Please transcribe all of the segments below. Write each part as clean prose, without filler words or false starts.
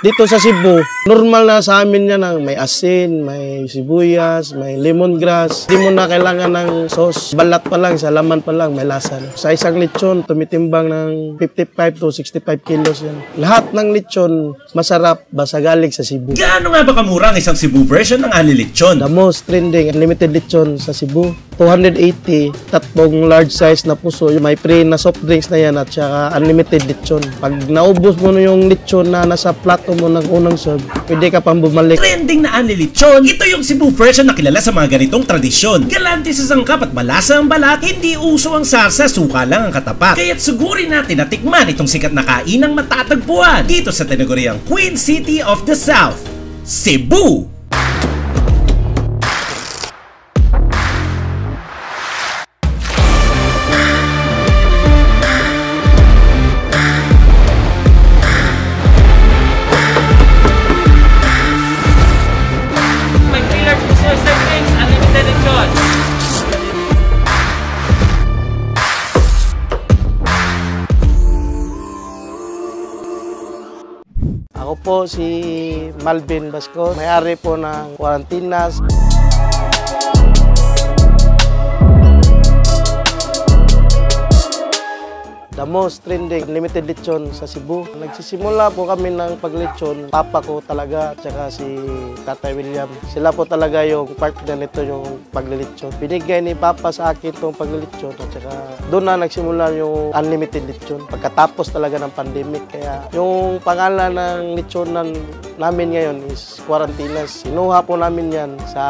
Dito sa Cebu, normal na sa amin yan ang may asin, may sibuyas, may lemongrass. Hindi mo na kailangan ng sauce. Balat pa lang, sa laman pa lang, may lasa na. Sa isang lechon, tumitimbang ng 55 to 65 kilos yan. Lahat ng lechon, masarap, basta galing sa Cebu. Gaano nga ba kamura ang isang Cebu version ng Ani Lechon? The most trending, unlimited lechon sa Cebu. 280, tatlong large size na puso. May pre na soft drinks na yan at saka unlimited lechon. Pag naubos mo na yung lechon na nasa plato mo ng unang serve, pwede ka pang bumalik. Trending na Ani Lechon, ito yung Cebu version na kilala sa mga ganitong tradisyon. Galante sa sangkap at malasa ang balat, hindi uso ang sarsa, suka lang ang katapat. Kaya't sugurin natin na tikman itong sikat na kainang matatagpuan dito sa tinaguriang Queen City of the South, Cebu! Ako po si Malvin Basco, may-ari po ng Quarantinas. The most trending limited lechon sa Cebu. Nagsisimula po kami ng paglechon. Papa ko talaga, tsaka si Tatay William. Sila po talaga yung partner nito yung paglilechon. Binigay ni Papa sa akin itong paglilechon at tsaka doon na nagsimula yung unlimited lechon. Pagkatapos talaga ng pandemic. Kaya yung pangalan ng lechonan namin ngayon is Quarantinas. Sinuha po namin yan sa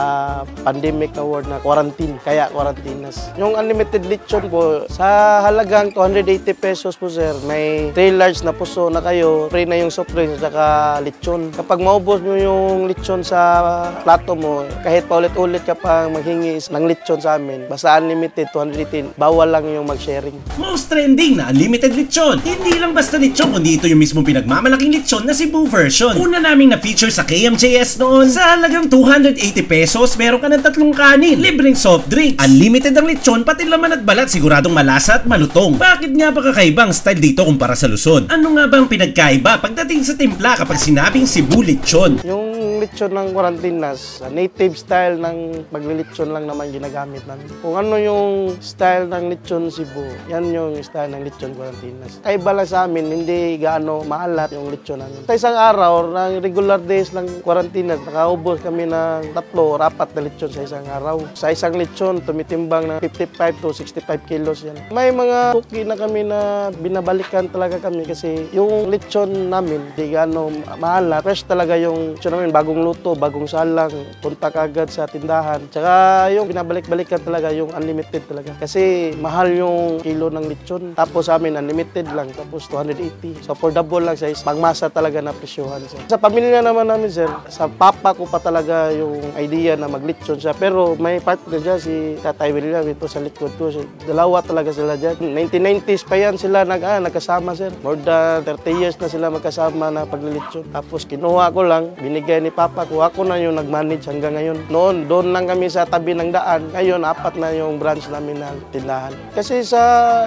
pandemic award na quarantine. Kaya Quarantinas. Yung unlimited lechon po, sa halagang 280 pesos po sir, may 3 large na puso na kayo, free na yung soft drinks at saka lechon. Kapag maubos mo yung lechon sa plato mo, kahit paulit-ulit ka pang maghingi ng lechon sa amin, basta unlimited 218, bawal lang yung mag-sharing. Most trending na unlimited lechon. Hindi lang basta lechon, kundi ito yung mismo pinagmamalaking lechon na Cebu version. Una naming na-feature sa KMJS noon, sa halagang 280 pesos, meron ka ng 3 kanin, libreng soft drink, unlimited ang lechon, pati laman at balat, siguradong malasa at malutong. Bakit nga ba kakaiba ang style dito kumpara sa Luzon? Ano nga ba ang pinagkaiba pagdating sa timpla kapag sinabing Cebu Lechon? Yung lechon ng Quarantinas, native style ng paglilechon lang naman ginagamit namin. Kung ano yung style ng lechon Cebu, yan yung style ng lechon Quarantinas. Kaiba lang sa amin, hindi gaano maalat yung lechon namin. Sa isang araw, ng regular days ng Quarantinas, nakaubos kami ng 3 o 4 na lechon sa isang araw. Sa isang lechon, tumitimbang ng 55 to 65 kilos yan. May mga cookie na kami na binabalikan talaga kami kasi yung lechon namin, di gaano maalat. Fresh talaga yung lechon namin, bagong luto, bagong salang, punta ka agad sa tindahan. Tsaka yung binabalik-balikan talaga yung unlimited talaga. Kasi mahal yung kilo ng lechon. Tapos sa amin, unlimited lang. Tapos 280. So affordable lang sa pangmasa talaga na presyohan. Sa pamilya naman namin, sir, sa papa ko pa talaga yung idea na maglechon siya. Pero may partner dyan, si Tatay William, ito sa likod ko. Dalawa talaga sila dyan. 1990s pa yan sila nagkasama, sir. More than 30 years na sila magkasama na paglilechon. Tapos kinuha ko lang, binigay ni Papa ko. Ako na yung nag-manage hanggang ngayon. Noon, doon lang kami sa tabi ng daan. Ngayon, 4 na yung branch namin na tindahan. Kasi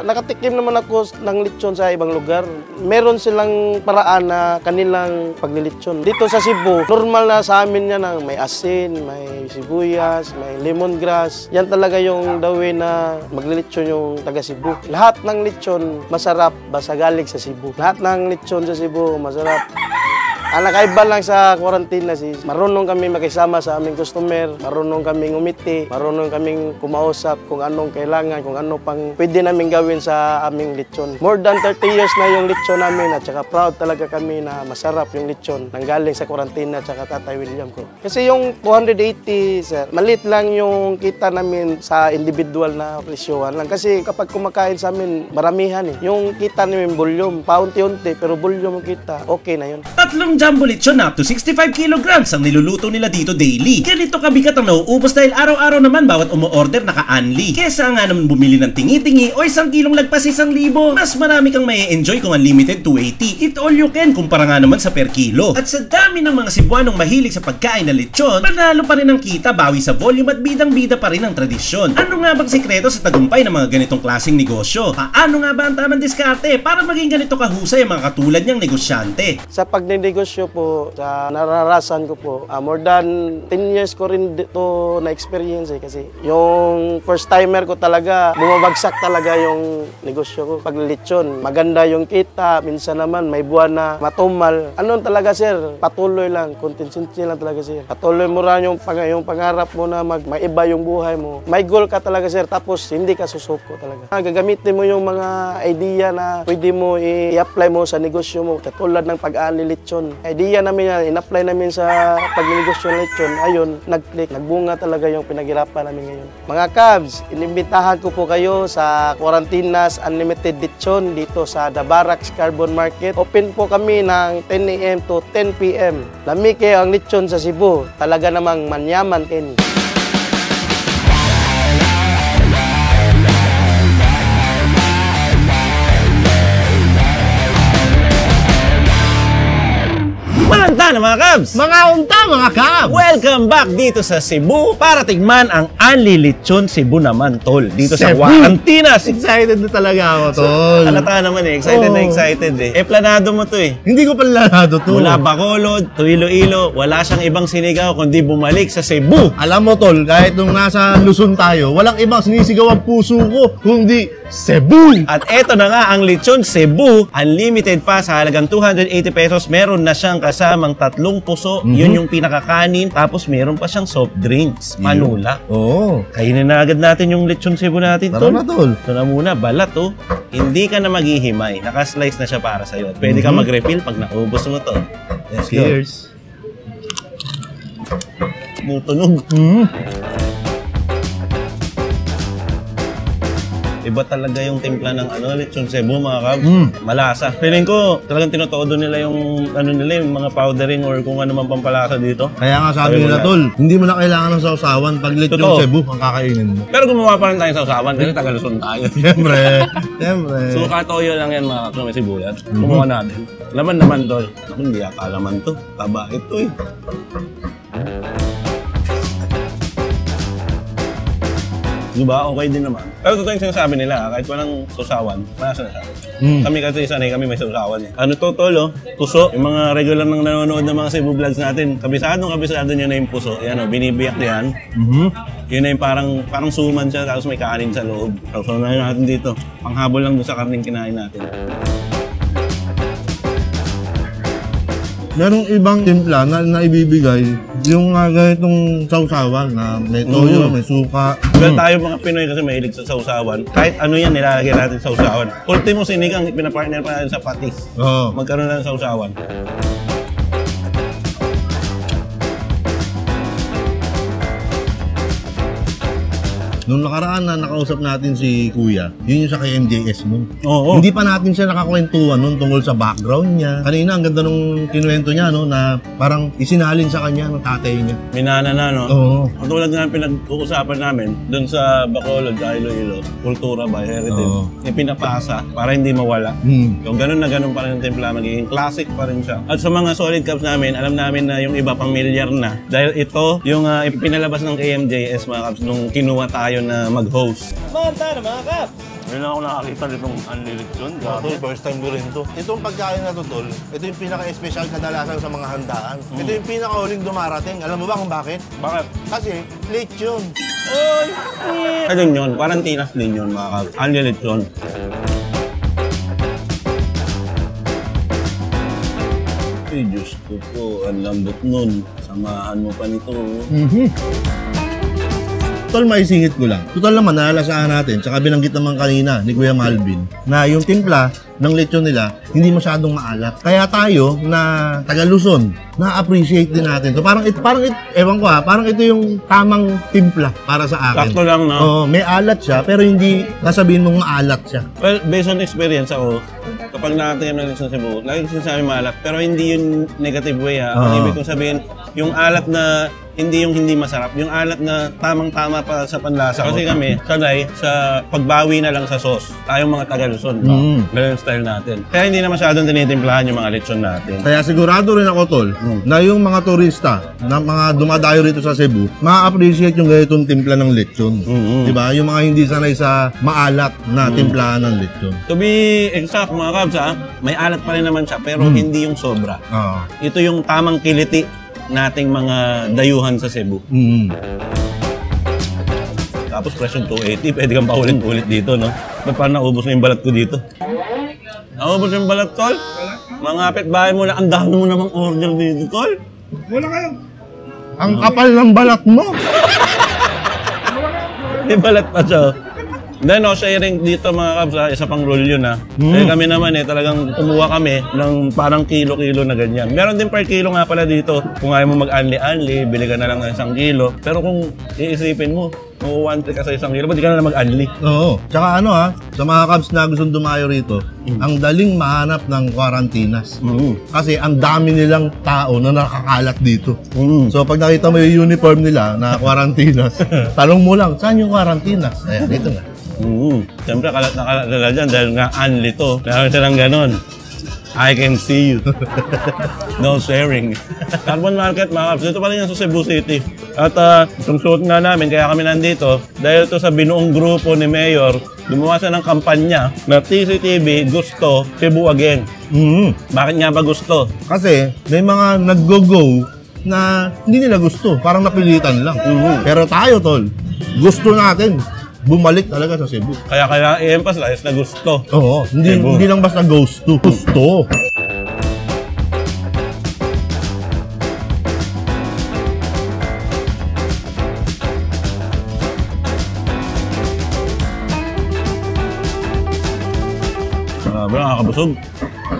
nakatikim naman ako ng lechon sa ibang lugar. Meron silang paraan na kanilang paglilechon. Dito sa Cebu, normal na sa amin yan ang may asin, may sibuyas, may lemongrass. Yan talaga yung the way na maglilechon yung taga Cebu. Lahat ng lechon masarap basta galing sa Cebu. Lahat ng lechon sa Cebu masarap. Ang nakaiba lang sa Quarantinas is marunong kami makisama sa aming customer, marunong kaming umiti, marunong kaming kumausap kung anong kailangan, kung ano pang pwede namin gawin sa aming lechon. More than 30 years na yung lechon namin at saka proud talaga kami na masarap yung lechon nanggaling sa Quarantinas at saka Tatay William ko. Kasi yung 280, sir, malit lang yung kita namin sa individual na presyohan lang. Kasi kapag kumakain sa amin, maramihan eh. Yung kita namin volume, paunti-unti, pero volume yung kita, okay na yun. Tatlong jumbo lechon na up to 65 kilograms ang niluluto nila dito daily. Ganito kabigat ang nauubos dahil araw-araw naman bawat umu-order naka-unli. Kesa nga naman bumili ng tingi-tingi o 1 kilong lagpas 1,000, mas marami kang mai-enjoy kung unlimited 280. Eat all you can kumpara nga naman sa per kilo. At sa dami ng mga Cebuanong mahilig sa pagkain na lechon, panalo pa rin ang kita, bawi sa volume at bidang-bida pa rin ang tradisyon. Ano nga bang sikreto sa tagumpay ng mga ganitong klaseng negosyo? Paano nga ba ang tamang diskarte para maging ganito kahusay ang mga katulad niyang negosyante? Sa pagnenegosyo negosyo po, sa nararasan ko po, more than 10 years ko rin dito na-experience kasi yung first timer ko talaga, bumabagsak talaga yung negosyo ko. Paglilitsyon, maganda yung kita, minsan naman may buwan na matumal. Ano talaga sir, patuloy lang, consistency lang talaga sir. Patuloy mo rin yung pangarap mo na maiba yung buhay mo. May goal ka talaga sir, tapos hindi ka susuko talaga. Gagamitin mo yung mga idea na pwede mo i-apply mo sa negosyo mo, katulad ng pag-aani lechon. Idea namin yan, in-apply namin sa pagnegosyo ng lechon. Ayun, nag-click, nagbunga talaga yung pinaghirapan namin ngayon. Mga Cavs, inimbitahan ko po kayo sa Quarantinas Unlimited Lechon dito sa The Barracks Carbon Market. Open po kami ng 10 a.m. to 10 p.m. Lami kayo ang lechon sa Cebu. Talaga namang manyaman kayo. Malanta na mga Cavs! Mga unta, mga Cavs! Welcome back dito sa Cebu para tigman ang Unli Lechon Cebu naman, tol. Dito sa Cebu! Quarantinas. Excited na talaga ako, tol. Halata naman eh. Excited na excited eh. Planado mo to eh. Hindi ko palanado to. Mula Bacolod to Iloilo, wala siyang ibang sinigaw kundi bumalik sa Cebu. Alam mo, tol, kahit nung nasa Luzon tayo, walang ibang sinisigaw ang puso ko, kundi Cebu! At eto na nga ang Lechon Cebu, unlimited pa sa halagang 280 pesos. Meron na siyang kasamang 3 puso. Yun yung pinakakanin. Tapos meron pa siyang soft drinks. Manula. Oo. Kainin na agad natin yung Lechon Cebu natin, Tara tol. na, tol. Ito na muna, balat oh. Hindi ka na maghihimay. Naka-slice na siya para sa'yo. At pwede ka mag-refill pag naubos mo to. Let's go. Cheers. Mutunog. Iba talaga yung timpla ng Lechon Cebu, mga Cavs. Malasa. Feeling ko, talagang tinutodo nila yung yung mga powdering or kung ano man pampalasa dito. Kaya nga sabi Ayaw nila, wala. tol, hindi mo na kailangan ng sausawan pag lechon Totoo. Cebu ang kakainin mo. Pero gumawa pa rin tayo sa usawan kasi taga-Luzon tayo. Siyempre. Siyempre. Suka toyo lang yan, mga Cavs, may sibuyas. Kumuha natin. Laman naman, tol. Ako, hindi ata laman to. Taba ito eh. Diba? Okay din naman. Pero totoo yung sinasabi nila, kahit walang susawan, malasa na siya. Kami kasi sanay kami may susawan eh. Ano to, tolo? Puso. Yung mga regular nang nanonood ng mga Cebu vlogs natin, kabisado niya na yung puso. Yan o, binibiyak yan. Yun na yung parang suman siya, tapos may kanin sa loob. Tapos na natin dito. Panghabol lang doon sa karning kinain natin. Merong ibang timpla na ibibigay yung ganitong sausawan na may toyo, may suka. Well, tayo mga Pinoy kasi mahilig sa sausawan. Kahit ano yan, nilalagay natin sa sausawan. Ultimo sinigang, pinapartner pa natin sa patis. Oo. Magkaroon na ng sausawan. Nung nakaraan na nakausap natin si Kuya, yun yung sa KMJS nun. Oo. Hindi pa natin siya nakakwentuhan nun tungkol sa background niya. Kanina, ang ganda nung kinuwento niya, no, na parang isinalin sa kanya ng tatay niya. Minana na, no? Oo. Ang tulad nga pinag-uusapan namin dun sa Bacolod, sa Iloilo, kultura by heritage, Oo. ipinapasa para hindi mawala. Yung ganun na ganun pa rin yung timpla, magiging classic pa rin siya. At sa mga solid cups namin, alam namin na yung iba pamilyar na. Dahil ito, yung pinalabas ng KMJS mga cups nung kinuha tayo na mag-host. Manta na mga cups! Ngayon lang ako nakakita nitong unlilitsyon. Tol, first time ko rin to. Itong pagkain na to, Tol, ito yung pinaka-espesyal kadalasan sa mga handaan. Ito yung pinaka-huling dumarating. Alam mo ba kung bakit? Bakit? Kasi late yun. Oy! Ayun yun, Quarantinas din yun mga cups. Unlilitsyon. Ay, Diyos ko po, ang lambot nun. Samahan mo pa nito. Tol, maisingit ko lang. Total naman, nalalasaan natin, tsaka binanggit naman kanina ni Kuya Malvin, na yung timpla ng lechon nila, hindi masyadong maalat. Kaya tayo, na taga Luzon, na-appreciate din natin. So parang ewan ko parang ito yung tamang timpla para sa akin. Sakto lang, no? Oo, may alat siya, pero hindi nasabihin mong maalat siya. Well, based on experience ako, kapag nakatingin ng Lechon Cebu, lagi ko sinasabi maalat, pero hindi yung negative way ha. Ang ibig kong sabihin, yung alat na hindi yung hindi masarap, yung alat na tamang-tama pa sa panlasa. Kasi kami, sanay sa pagbawi na lang sa sauce. Tayong mga taga-Luzon, ganun yung style natin. Kaya hindi na masyadong tinitimplahan yung mga lechon natin. Kaya sigurado rin ako, Tol, na yung mga turista, na mga dumadayo rito sa Cebu, ma-appreciate yung ganitong timpla ng lechon. Diba? Yung mga hindi sanay sa maalat na timplahan ng lechon. To be exact, mga kabs, may alat pa rin naman siya, pero hindi yung sobra. Ito yung tamang kiliti nating mga dayuhan sa Cebu. Tapos presyon 280, pwede kang paulit-ulit dito, no? Ba't parang naubos na yung balat ko dito? Naubos yung balat, Tol? Mga kapitbahay mo na, ang dami mo namang order dito, Tol. Wala kayo. Ang kapal ng balat mo. May balat pa siya. Then, no, sharing dito mga kabs, isa pang rule yun Kaya kami naman talagang kumuha kami ng parang kilo-kilo na ganyan. Meron din per kilo nga pala dito. Kung ayaw mo mag-unli-unli, bili ka na lang ng 1 kilo. Pero kung iisipin mo, mag-1 ka sa 1 kilo, ba't di ka na lang mag-unli? Oo. Tsaka sa mga kabs na gustong dumayo rito, ang daling mahanap ng kwarantinas. Kasi ang dami nilang tao na nakakalat dito. So pag nakita mo yung uniform nila na kwarantinas, tanong mo lang, saan yung kwarantinas? Ayan, dito nga. Siyempre, kalat na kalat nila dyan dahil nga unli to. Meron silang ganon. I can see you. No sharing. Carbon Market, mga kabs. Dito pa rin yan sa Cebu City. At itong suot nga namin, kaya kami nandito, dahil to sa binuong grupo ni Mayor, gumawa siya ng kampanya na TCTV gusto Cebu again. Bakit nga ba gusto? Kasi may mga nag-go-go na hindi nila gusto. Parang napilitan lang. Pero tayo, Tol, gusto natin bumalik talaga sa Cebu. Kaya i-emphasize na gusto. Oo, hindi lang basta gusto. Gusto. Grabe, nakakabusog.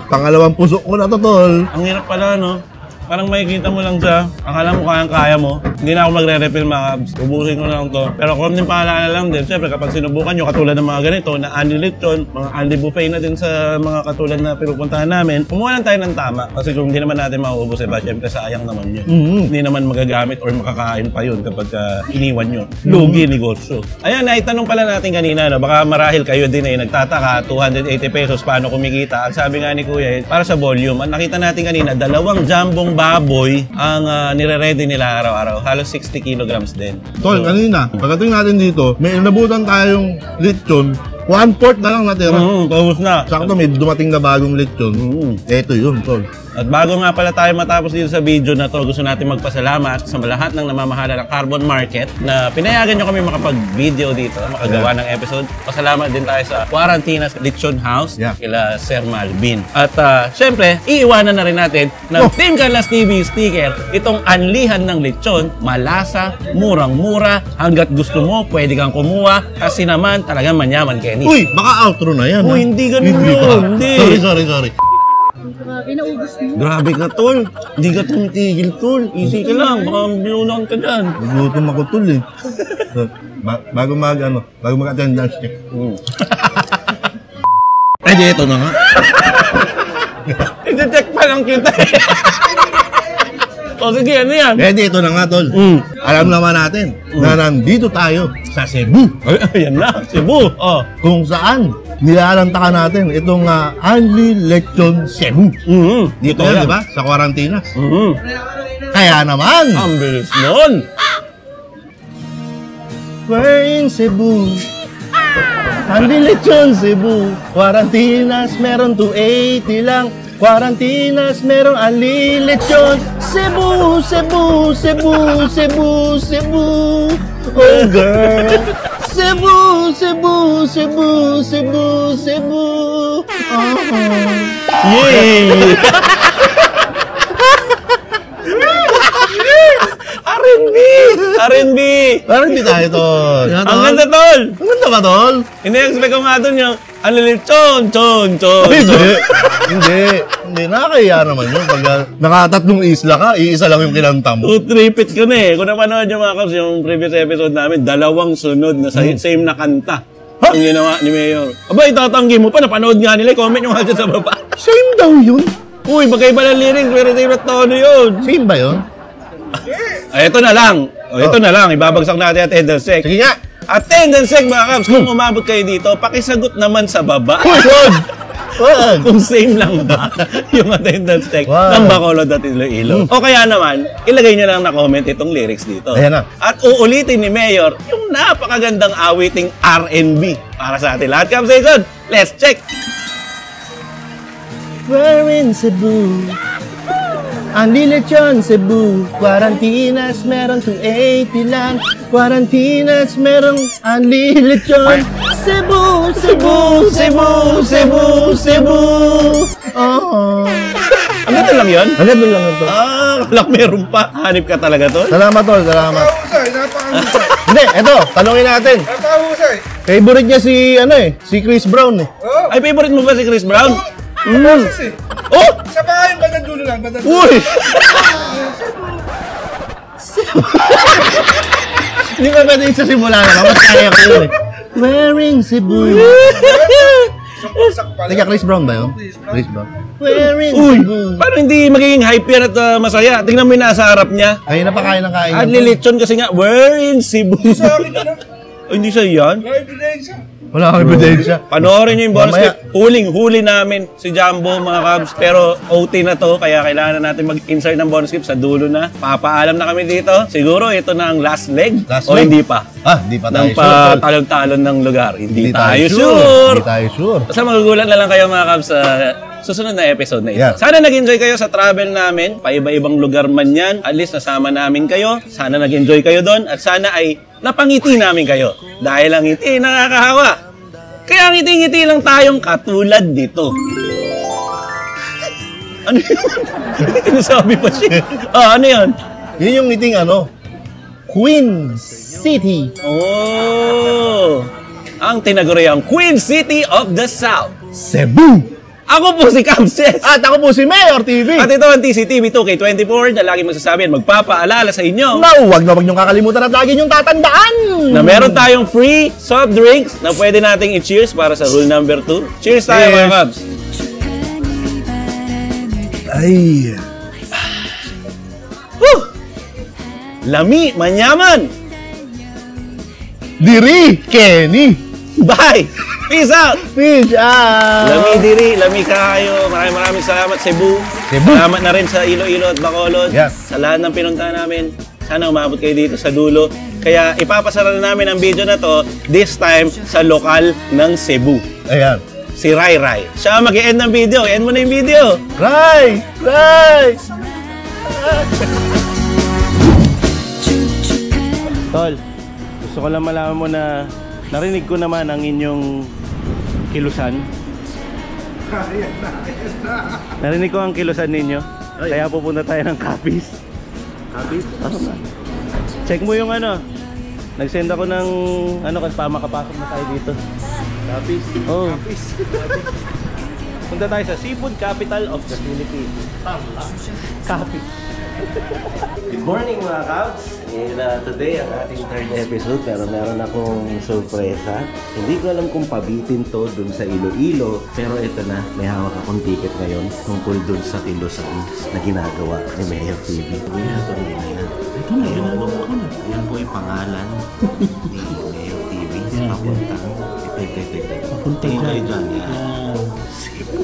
Pangalawang puso ko na to, Tol. Ang hirap pala, no? Parang makikita mo lang siya, akala mo kayang-kaya mo. Hindi na ako magre-refill, mga kabs. Ubusin ko na lang to. Pero kung din paalala lang din, siyempre kapag sinubukan nyo katulad ng mga ganito, na unli lechon, mga unli buffet na din sa mga katulad na pinupuntahan namin, kumuha lang tayo ng tama. Kasi kung hindi naman natin mauubos, siyempre sayang naman yun. Hindi naman magagamit or makakain pa yun kapag iniwan nyo. Lugi negosyo. Ayan, naitanong pala natin kanina, no? Baka marahil kayo din nagtataka, 280 pesos, paano kumikita? Ang sabi nga ni Kuya, para sa volume. Ang nakita natin kanina, 2 jambong baboy ang nire-ready nila araw-araw. Halos 60 kilograms din. Tol, kanina, pagdating natin dito, may inabutan tayong lechon, 1/4 na lang natira. Paubos na. Sakto may dumating na bagong lechon. Ito yun, Tol. At bago nga pala tayo matapos dito sa video na to, gusto natin magpasalamat sa lahat ng namamahala ng Carbon Market na pinayagan nyo kami makapag-video dito, makagawa ng episode. Pasalamat din tayo sa Quarantinas Lechon House, kila Sir Malvin. At syempre, iiwanan na rin natin ng Team Carlas TV sticker itong anlihan ng lechon, malasa, murang-mura, hanggat gusto mo, pwede kang kumuha kasi naman talagang manyaman, Kenny. Uy, baka outro na yan. Uy, hindi ganun yun. Hindi. Sorry. Grabe, naubos mo. Grabe ka, Tol. Hindi ka tumitigil, Tol. Easy ka lang. Baka binunan ka dyan. Nagutom ako, Tol bago mag-attendance check. Di, ito na nga. I-check pa lang kita O sige, ano yan? Di, ito na nga, Tol. Alam naman natin na nandito tayo sa Cebu. Ayan na, Cebu. Kung saan nilalantakan natin itong Unli Lechon Cebu. Dito yan, di ba? Sa Quarantinas. Kaya naman, ang bilis nun. we're in Cebu. Unli Lechon Cebu. Quarantinas, meron 280 lang. Quarantinas, merong unli lechon. Cebu, Cebu, Cebu, Cebu, Cebu. Oh girl. Cebu, Cebu, Cebu, Cebu, Cebu. Yay! R&B! R&B tayo, Tol. Ang ganda, Tol! Ang ganda ba, Tol? Ini-expect ko nga doon yung chon. Hindi. Nakakaya naman yun. Pag nakatatlong isla ka, iisa lang yung kinanta mo. 2-3 pits ko na eh. Kung napanood yung mga kaps, yung previous episode namin, 2 sunod na same na kanta. Ang ginawa ni Mayor. Aba, itatanggi mo pa. Napanood nga nila. Comment nyo nga dyan sa baba. Same daw yun. Uy, magkaiba ng lyrics. Pero favorite tono yun. Same ba yun? Ay, ito na lang. Ito na lang. Ibabagsak natin at Tendal Sec. Sige nga. At Tendal Sec, mga Kabs, kung umabot kayo dito, pakisagot naman sa baba. Wag! Wag! Kung same lang ba yung attendance check Wow. ng Bacolod at Iloilo. O kaya naman, ilagay nyo lang na comment itong lyrics dito. Ayan na. At uulitin ni Mayor yung napakagandang awiting R&B para sa atin lahat. Come Station, let's check! We're in Cebu. Anli lechon Cebu. Quarantinas meron 280 lang. Quarantinas merong anli lechon. Cebu, Cebu, Cebu, Cebu, Cebu. Oh. Ang ganda lang yun? Ano ba lang ito? Kalak meron pa. Hanip ka talaga to. Salamat tol, salamat. Napakahusay, napakahusay. Hindi, eto, tanongin natin. Napakahusay. Favorite niya si si Chris Brown eh. Oo. Ay, favorite mo ba si Chris Brown? Kasi, Oh! sa mga yung bandang dulo lang, bandang dulo. Uy! Hindi ba pwede sa simula na? Mas kaya ko yun eh. Wearing Cebu. Sumpusak pala. Teka, Chris Brown ba yun? Chris Brown. Wearing Uy! Cebu. Paano hindi magiging hype yan at masaya? Tingnan mo yung nasa harap niya. Kaya na pa kaya ng kain. At lilitsyon kasi nga, we're in Cebu. Sa akin na. Oh, hindi siya yan? May ebidensya. Wala kang ebidensya. Panoorin nyo yung bonus Mamaya. clip. Huli namin si Jumbo, mga Cubs. Pero OT na to, kaya kailangan natin mag-insert ng bonus clip sa dulo na. Papaalam na kami dito. Siguro ito na ang last leg. Last o leg? hindi pa. Hindi pa tayo Ng sure. tol. patalon-talon ng lugar. Hindi tayo Hindi sure. tayo sure. Basta magugulat na lang kayo, mga Cubs, sa susunod na episode na ito. Yeah. Sana nag-enjoy kayo sa travel namin. Paiba-ibang lugar man yan. At least nasama namin kayo. Sana nag-enjoy kayo doon. At sana ay napangiti namin kayo. Dahil ang ngiti nakakahawa. Kaya ngiti-ngiti lang tayong katulad dito. Ano yun? Sinasabi pa siya. Ano yun? Yun yung ngiting Queen City. Oh! Ang tinaguriang Queen City of the South. Cebu. Ako po si Kamses. At ako po si Mayor TV. At ito ang TCTV 2K24 na lagi magsasabi at magpapaalala sa inyo Wag niyong kakalimutan at lagi niyong tatandaan na meron tayong free soft drinks na pwede nating i-cheers para sa rule number 2. Cheers tayo, mga Cubs! Ay. Woo! Lami, manyaman! Diri, Kenny. Bye! Peace out! Peace out. Lami diri, lami kayo. Maraming salamat Cebu. Cebu. Salamat na rin sa Iloilo at Bacolod. Yes. Sa lahat ng pinunta namin. Sana umabot kayo dito sa dulo. Kaya ipapasara na namin ang video na to this time sa lokal ng Cebu. Ayan. Si Rai Rai. Siya ang mag-e-end ng video. End mo na yung video. Ray! Ray! Tol, gusto ko lang malaman mo na narinig ko naman ang inyong kilusan. Narinig ko ang kilusan ninyo. Kaya pupunta tayo ng Capiz. Capiz? Oo nga. Check mo yung Nag-send ako ng kasi makapasok na tayo dito. Capiz? Oo. Capiz. Punta tayo sa seafood capital of the Philippines. Capiz. Good morning, mga Cubs! Today ang ating third episode pero meron akong sorpresa. Hindi ko alam kung pabitin to dun sa Iloilo pero ito na, may hawak akong ticket ngayon tungkol dun sa kilusan na ginagawa ni Mayor TV. Ito na, ginagawa ko na. Yan po yung pangalan ni Mayor TV. Papuntang. Papuntang dyan. Sige po.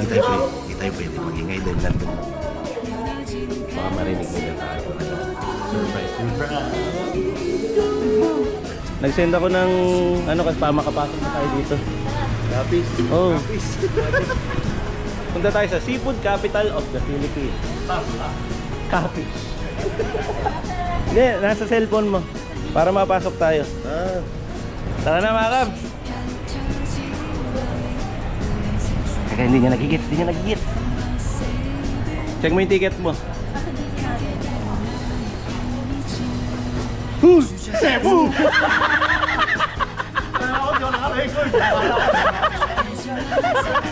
Hindi tayo pwede magingay dahil nandun. Baka marinig nila tayo. Surprise. Nag-send ako ng kasi makapasok na tayo dito. Capiz? Oo. Punta tayo sa seafood capital of the Philippines. Capiz. Hindi, nasa cellphone mo. Para mapasok tayo. Tara na, mga Cubs! Teka, hindi niya nagigit. Check mo yung ticket mo. Cebu!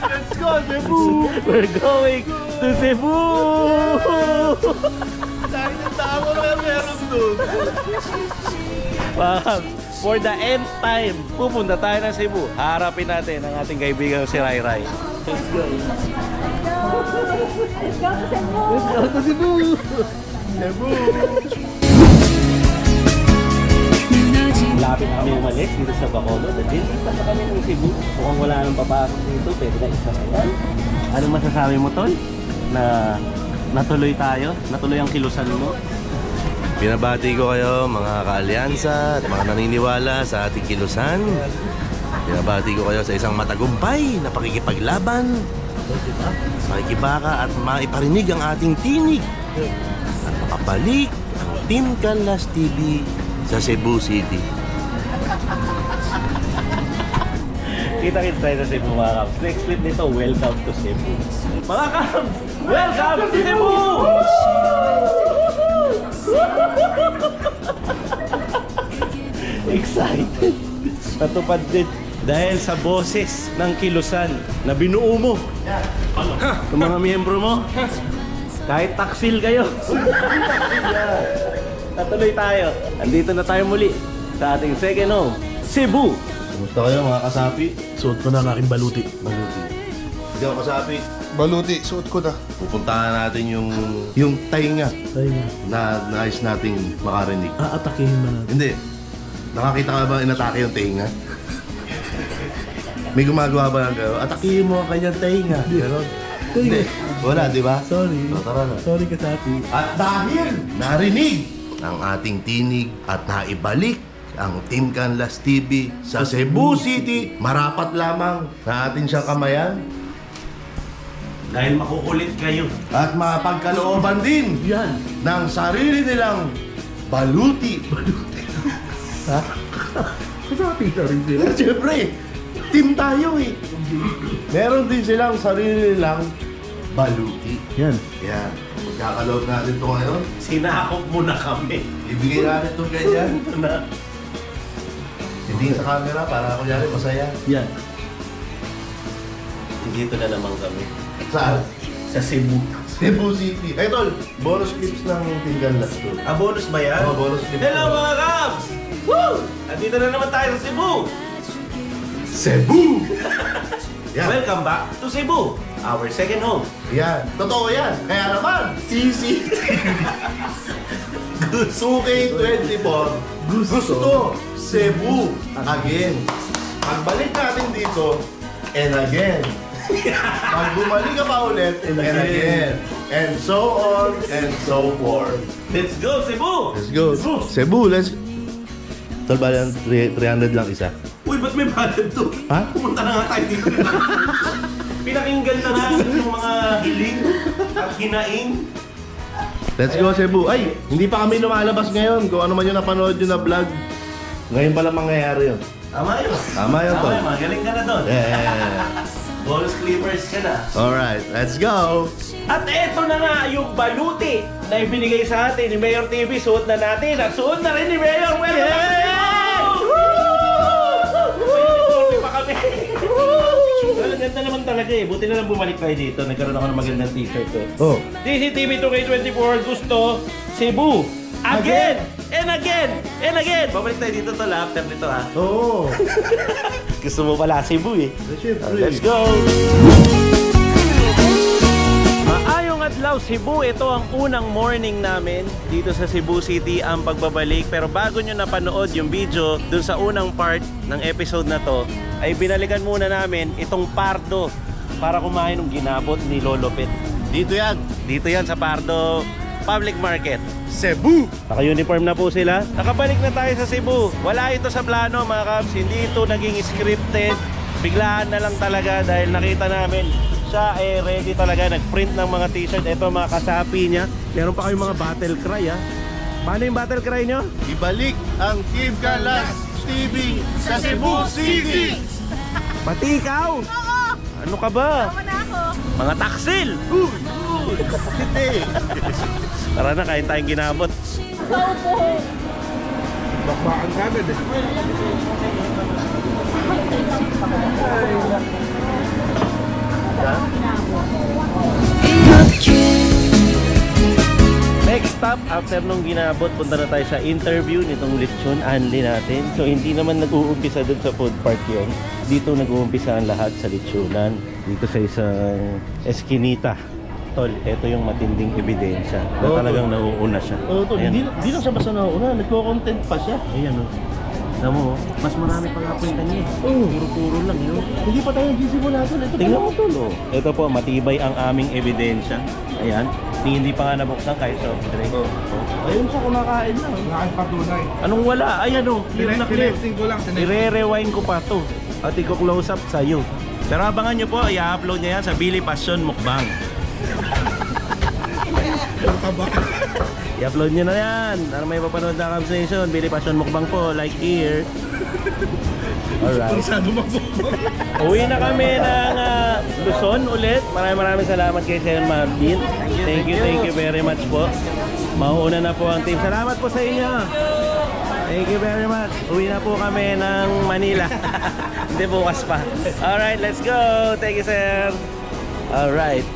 Let's go, Cebu! We're going to Cebu! Dahil ang tao na meron doon. for the nth time, pupunta tayo ng Cebu. Harapin natin ang ating kaibigan si Rai Rai. Let's go. Let's go to Cebu! Let's go to Cebu! Cebu! Lapit na kami umalis dito sa Bacolod. Dito pa kami ng Cebu. Mukhang wala nang papasok dito. Pwede na isa na yan. Anong masasabi mo, Tol? Na natuloy tayo? Natuloy ang kilusan mo? Binabati ko kayo mga kaalyansa at mga naniniwala sa ating kilusan. Binabati ko kayo sa isang matagumpay na pakikipaglaban, makikibaka at maiparinig ang ating tinig. At makabalik ang Team Canlas TV sa Cebu City. Kita-kits tayo sa Cebu, mga Kabs. Next clip nito, welcome to Cebu. Mga Kabs, welcome to Cebu! Excited. Natupad din dahil sa boses ng kilusan na binuo mo. Ng mga miyembro mo. Kahit taksil kayo. Natuloy tayo. Andito na tayo muli sa ating second home, Cebu. Kumusta kayo mga kasapi? Suot ko na ang aking baluti. Ikaw kasapi, Baluti, suot ko na. pupuntahan natin yung tainga na nais nating makarinig. Aatakihin ba natin? Hindi. Nakakita ka ba inatake yung tainga? May gumagawa ba ng gano'n? Atakihin mo ang kanyang tainga. Gano'n? Hindi. Wala, di ba? Sorry. So, tara na. Sorry, kasapi. At dahil narinig ang ating tinig at naibalik ang Team Canlas TV sa Cebu City, marapat lamang na atin siyang kamayan Dahil makukulit kayo. at mapagkalooban din Yan. ng sarili nilang baluti. Ha? Kasapi na rin sila. Siyempre, team tayo eh. Meron din silang sarili nilang baluti. Yan. Yan. Magkakaload natin ito ngayon. Sinakop mo na kami. Ibigay natin ito ganyan. Ito na. Hindi sa camera para kunyari masaya. Yan. Dito na naman kami. Saan? Sa Cebu. Cebu City. Ay, tol, bonus clips ng Team Canlas to. Ah, bonus ba yan? Oo, bonus clips. Hello mga Kabs! Woo! Andito na naman tayo sa Cebu! Cebu! Yan. Welcome back to Cebu, our second home. Yan. Totoo yan. Kaya naman, CC. Suki 24. Gusto Cebu again. Pagbalik natin dito, and again. Pag bumalik ka pa ulit, and again. And so on, and so forth. Let's go, Cebu! Let's go. Cebu, let's... Tol, bali 300 lang isa. Uy, ba't may bayad to? Ha? Pumunta na nga tayo dito. Pinakinggan na natin yung mga hiling at hinaing. Let's go, Cebu. Ay, hindi pa kami lumalabas ngayon. Kung ano man yung napanood yun na vlog, ngayon pala mangyayari yun. Tama yun. Tama yun, Tol. Magaling ka na doon. Yeah. Bonus clippers ka na. Alright, let's go. At eto na nga yung baluti na ibinigay sa atin ni Mayor TV. Suot na natin at suot na rin ni Mayor. Welcome! Woo! Pa kami. Well, ang ganda naman talaga eh. Buti na lang bumalik tayo dito. Nagkaroon ako ng magandang t-shirt eh. Oh. DCTV 2K24 gusto Cebu. Again! And again! And again! Babalik tayo dito to after nito ha. Oo. Gusto mo pala Cebu eh. Siyempre. Let's go! Maayong adlaw Cebu, ito ang unang morning namin dito sa Cebu City ang pagbabalik. Pero bago nyo napanood yung video dun sa unang part ng episode na to, ay binalikan muna namin itong Pardo para kumain ng ginabot ni Lolo Pet. Dito yan. Dito yan sa Pardo Public Market. Cebu. Naka-uniform na po sila. Nakabalik na tayo sa Cebu. Wala ito sa plano mga Kabs. Hindi ito naging scripted. Biglaan na lang talaga dahil nakita namin siya ready talaga. Nag-print ng mga t-shirt. Ito mga kasapi niya. Meron pa kayong mga battle cry ha. Paano yung battle cry nyo? Ibalik ang Team Canlas TV sa Cebu City. Pati ikaw? Oo! Ano ka ba? Tama na ako! Mga taksil! Tara na, kain tayong ginabot. Ikaw po! Bakbakan ka agad eh. Next stop after nung ginabot, punta na tayo sa interview nitong lechon Anli natin. So hindi naman nag-uumpisa dun sa food park yun. Dito nag-uumpisa ang lahat sa lechonan. Dito sa isang eskinita. Tol, ito yung matinding ebidensya na talagang nauuna siya. Tol, Ayan. hindi lang siya basta nauuna, nagko-content pa siya. Ayan o. Alam mo, mas marami pa nga po yung kanya. Puro-puro lang yun. Hindi pa tayo nagsisimula tol. Ito Tingnan mo tol oh. Ito po, matibay ang aming ebidensya. Ayan. Hindi pa nga nabuksan kahit soft drink. Ayun siya kumakain na. Lakan patunay. Anong wala? Ayan o. Clear na clear. Tinecting ko lang. I-re-rewind ko pa to. At i-close up sa'yo. Pero abangan nyo po, i-upload niya yan sa Billy Passion Mukbang. I-upload nyo na yan. Para may papanood na conversation. Billy Passion Mukbang po. Like here. Alright. Uwi na kami ng Luzon ulit. Maraming salamat kay Sir Marvin. Thank you very much po. Mauuna na po ang team. Salamat po sa inyo. Thank you very much. Uwi na po kami ng Manila. Hindi bukas pa. Alright, let's go. Thank you, sir. Alright.